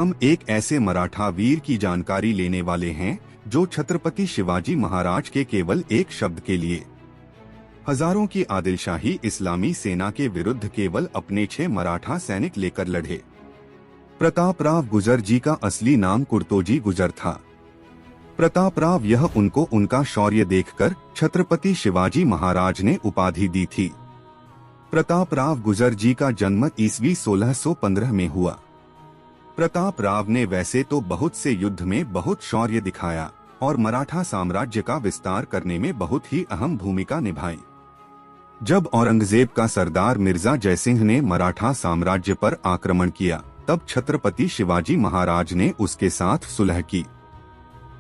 हम एक ऐसे मराठा वीर की जानकारी लेने वाले हैं जो छत्रपति शिवाजी महाराज के केवल एक शब्द के लिए हजारों की आदिलशाही इस्लामी सेना के विरुद्ध केवल अपने 6 मराठा सैनिक लेकर लड़े। प्रतापराव गुजर जी का असली नाम कुर्तोजी गुजर था। प्रतापराव यह उनको उनका शौर्य देखकर छत्रपति शिवाजी महाराज ने उपाधि दी थी। प्रतापराव गुजर जी का जन्म ईस्वी 1615 में हुआ। प्रतापराव ने वैसे तो बहुत से युद्ध में बहुत शौर्य दिखाया और मराठा साम्राज्य का विस्तार करने में बहुत ही अहम भूमिका निभाई। जब औरंगजेब का सरदार मिर्जा जयसिंह ने मराठा साम्राज्य पर आक्रमण किया, तब छत्रपति शिवाजी महाराज ने उसके साथ सुलह की।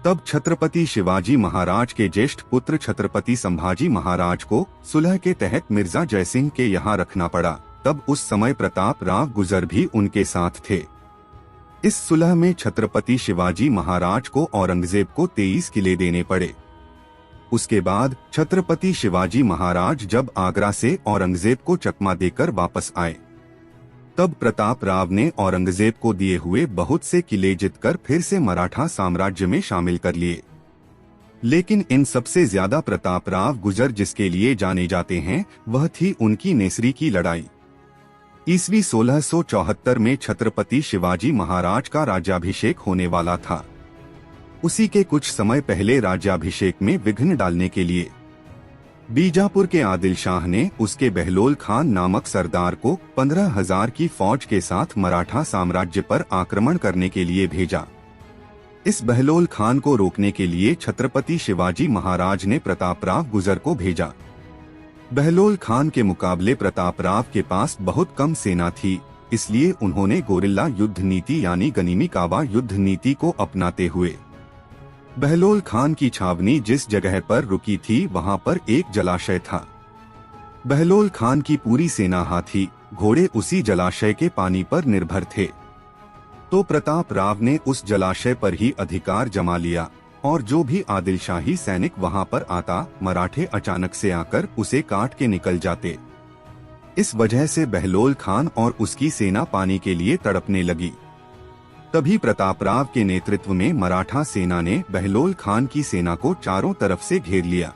तब छत्रपति शिवाजी महाराज के ज्येष्ठ पुत्र छत्रपति संभाजी महाराज को सुलह के तहत मिर्जा जयसिंह के यहाँ रखना पड़ा। तब उस समय प्रतापराव गुजर भी उनके साथ थे। इस सुलह में छत्रपति शिवाजी महाराज को औरंगजेब को 23 किले देने पड़े। उसके बाद छत्रपति शिवाजी महाराज जब आगरा से औरंगजेब को चकमा देकर वापस आए, तब प्रतापराव ने औरंगजेब को दिए हुए बहुत से किले जीतकर फिर से मराठा साम्राज्य में शामिल कर लिए। लेकिन इन सबसे ज्यादा प्रतापराव गुजर जिसके लिए जाने जाते हैं, वह थी उनकी नेसरी की लड़ाई। ईस्वी 1674 में छत्रपति शिवाजी महाराज का राज्याभिषेक होने वाला था। उसी के कुछ समय पहले राज्याभिषेक में विघ्न डालने के लिए बीजापुर के आदिल शाह ने उसके बहलोल खान नामक सरदार को 15,000 की फौज के साथ मराठा साम्राज्य पर आक्रमण करने के लिए भेजा। इस बहलोल खान को रोकने के लिए छत्रपति शिवाजी महाराज ने प्रतापराव गुजर को भेजा। बहलोल खान के मुकाबले प्रतापराव के पास बहुत कम सेना थी, इसलिए उन्होंने गोरिल्ला युद्ध नीति यानी गनीमी कावा युद्ध नीति को अपनाते हुए बहलोल खान की छावनी जिस जगह पर रुकी थी वहां पर एक जलाशय था। बहलोल खान की पूरी सेना हाथी घोड़े उसी जलाशय के पानी पर निर्भर थे। तो प्रतापराव ने उस जलाशय पर ही अधिकार जमा लिया और जो भी आदिलशाही सैनिक वहां पर आता, मराठे अचानक से आकर उसे काट के निकल जाते। इस वजह से बहलोल खान और उसकी सेना पानी के लिए तड़पने लगी। तभी प्रतापराव के नेतृत्व में मराठा सेना ने बहलोल खान की सेना को चारों तरफ से घेर लिया।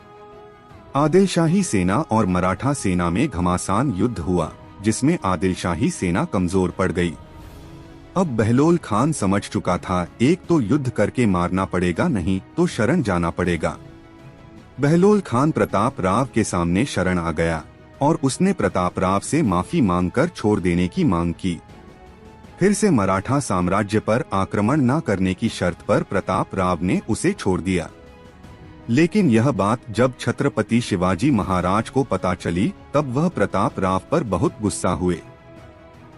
आदिलशाही सेना और मराठा सेना में घमासान युद्ध हुआ, जिसमें आदिलशाही सेना कमजोर पड़ गई। अब बहलोल खान समझ चुका था, एक तो युद्ध करके मारना पड़ेगा, नहीं तो शरण जाना पड़ेगा। बहलोल खान प्रतापराव के सामने शरण आ गया और उसने प्रतापराव से माफी मांगकर छोड़ देने की मांग की। फिर से मराठा साम्राज्य पर आक्रमण न करने की शर्त पर प्रतापराव ने उसे छोड़ दिया। लेकिन यह बात जब छत्रपति शिवाजी महाराज को पता चली, तब वह प्रतापराव पर बहुत गुस्सा हुए,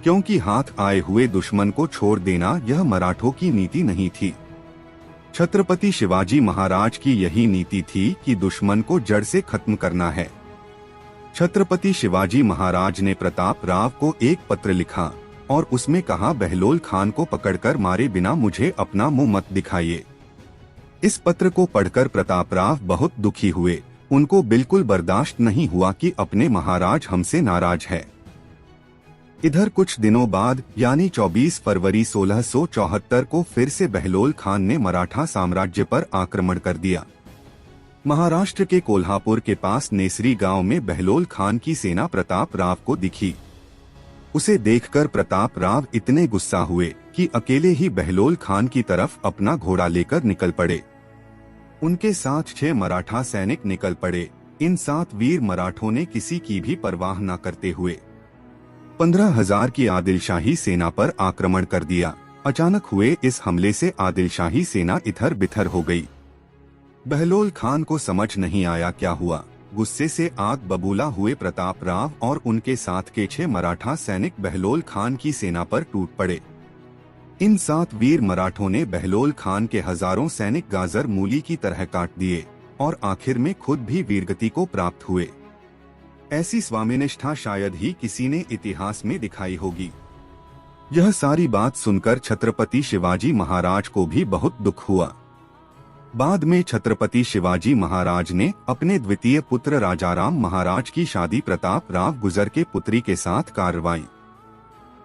क्योंकि हाथ आए हुए दुश्मन को छोड़ देना यह मराठों की नीति नहीं थी। छत्रपति शिवाजी महाराज की यही नीति थी कि दुश्मन को जड़ से खत्म करना है। छत्रपति शिवाजी महाराज ने प्रतापराव को एक पत्र लिखा और उसमें कहा, बहलोल खान को पकड़कर मारे बिना मुझे अपना मुंह मत दिखाइए। इस पत्र को पढ़कर प्रतापराव बहुत दुखी हुए। उनको बिल्कुल बर्दाश्त नहीं हुआ कि अपने महाराज हमसे नाराज है। इधर कुछ दिनों बाद यानी 24 फरवरी 1674 को फिर से बहलोल खान ने मराठा साम्राज्य पर आक्रमण कर दिया। महाराष्ट्र के कोल्हापुर के पास नेसरी गांव में बहलोल खान की सेना प्रतापराव को दिखी। उसे देखकर प्रतापराव इतने गुस्सा हुए कि अकेले ही बहलोल खान की तरफ अपना घोड़ा लेकर निकल पड़े। उनके साथ 6 मराठा सैनिक निकल पड़े। इन 7 वीर मराठों ने किसी की भी परवाह न करते हुए 15,000 की आदिलशाही सेना पर आक्रमण कर दिया। अचानक हुए इस हमले से आदिलशाही सेना इधर बिथर हो गई। बहलोल खान को समझ नहीं आया क्या हुआ। गुस्से से आग बबूला हुए प्रतापराव और उनके साथ के 6 मराठा सैनिक बहलोल खान की सेना पर टूट पड़े। इन 7 वीर मराठों ने बहलोल खान के हजारों सैनिक गाजर मूली की तरह काट दिए और आखिर में खुद भी वीरगति को प्राप्त हुए। ऐसी स्वामिनिष्ठा शायद ही किसी ने इतिहास में दिखाई होगी। यह सारी बात सुनकर छत्रपति शिवाजी महाराज को भी बहुत दुख हुआ। बाद में छत्रपति शिवाजी महाराज ने अपने द्वितीय पुत्र राजाराम महाराज की शादी प्रतापराव गुजर के पुत्री के साथ करवाई।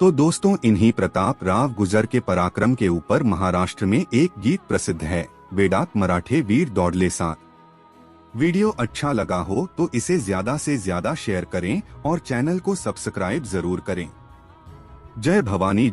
तो दोस्तों, इन्हीं प्रताप राव गुजर के पराक्रम के ऊपर महाराष्ट्र में एक गीत प्रसिद्ध है, वेडात मराठे वीर दौड़ले साथ। वीडियो अच्छा लगा हो तो इसे ज्यादा से ज्यादा शेयर करें और चैनल को सब्सक्राइब जरूर करें। जय भवानी।